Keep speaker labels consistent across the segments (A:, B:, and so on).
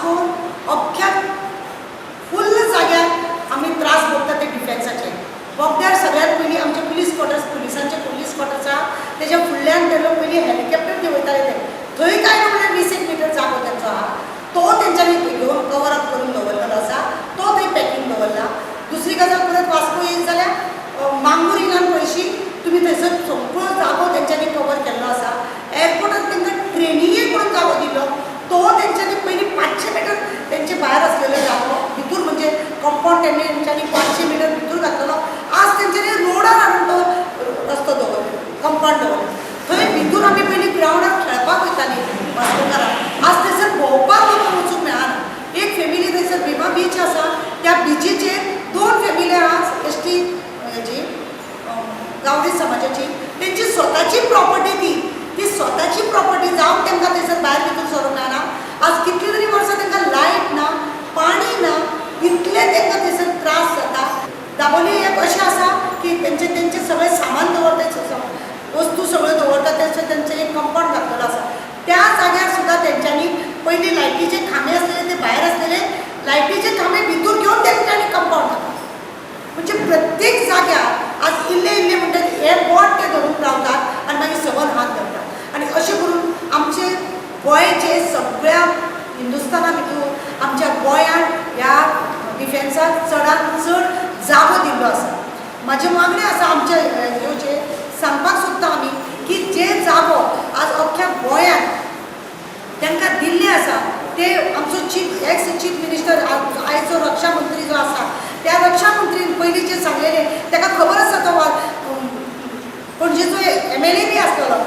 A: वास्कोन अख्ख्या फुल्ल जाग्यार आमी त्रास भोगता ते डिफेन्साचे. बोगद्यार सगळ्यात पयलीं आमचे पुलीस क्वॉर्टर्स, पुलिसांचे पुलीस क्वॉर्टर्स आहा तेज्या फुडल्यान गेलो पयलीं हेलिकॉप्टर ते वयताले ते थंय काय म्हणल्यार 20 मीटर जागो तेंचो आहा तो तेंच्यांनी घेवन कवर अप करून दवरलेलो आसा, तो थंय पॅकींग दवरला. दुसरी गजाल परत वास्को येयत जाल्यार मांगुरिनान पयशी तुमी थंयसर संपूर्ण जागो तेंच्यांनी कवर केल्लो आसा. एअरपोर्टार तांकां ट्रेनींगेक म्हणून जागो दिल्लो तो तेंच्यांनी पयलीं 500 मीटर तेंचे भायर आसलेलो जागो भितूर म्हणजे कंपाउंड तेंच्यांनी 500 मीटर भितूर घातलेलो. आज तेंच्यांनी रोडार हाडून तो रस्तो दवरलो, कंपाउंड दवरलो. थंय भितूर आमी पयलीं ग्रावंडार खेळपाक वयतालीं वास्कोकारां. आज थंयसर भोंवपाक लोकांक वचूंक मेळना. एक फॅमिली थंयसर भीमा बीच आसा त्या बिचीचेर 2 फॅमिली आज एसटी हेजी गावडी समाजाची तेंची स्वताची प्रॉपर्टी ती स्वताची प्रॉपर्टी जावन तांकां थंयसर भायर भितूर सरूंक मेळना. आज कितली तरी वर्सां तांकां लायट ना, पाणी ना, इतले तांकां थंयसर त्रास जाता. दाबोली एक अशें आसा की तेंचे सगळें सामान दवरता, वस्तू सगळ्यो दवरता तेंचें एक कंपाउंड घातलेलो आसा. त्या जाग्यार सुद्दां तेंच्यांनी पयलीं लायटीचे खांबे आसलेले ते भायर आसलेले लायटीचे खांबे भितूर घेवन तेंच्यांनी कंपाउंड घातला. म्हणजे प्रत्येक जाग्यार आज इल्ले म्हणटात हे बोट ते धरून रावतात आनी मागीर सबंद हात धरतात. आनी अशें करून आमचे गोंयचे सगळ्या हिंदुस्थाना भितर आमच्या गोंयांत ह्या डिफेन्साक चडांत चड जागो दिल्लो आसा. म्हाजे मागणें आसा आमच्या ह्योचे सांगपाक सोदता आमी की जे जागो आज अख्ख्या गोंयांत तांकां दिल्ले आसा ते आमचो एक्स चीफ मिनिस्टर आयचो रक्षा मंत्री जो आसा त्या रक्षा मंत्रीन पयलीं जे सांगलेले ताका खबर आसा तो पणजेचो MLA बी आसतलो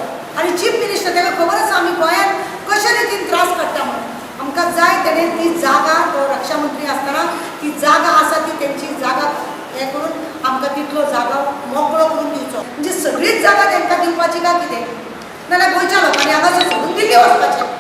A: आनी चीफ मिनिस्टर ताका खबर आसा आमी गोंयांत कशे रितीन त्रास काडटा म्हणून. आमकां जाय तेणें ती जागा तो रक्षा मंत्री आसतना ती जागा आसा ती तेंची जागा हें करून आमकां तितलो जागा मोकळो करून दिवचो. म्हणजे सगळीच जागा तांकां दिवपाची काय कितें नाल्यार गोंयच्या लोकांनी हांगासर सोडून दिल्ली वचपाचें.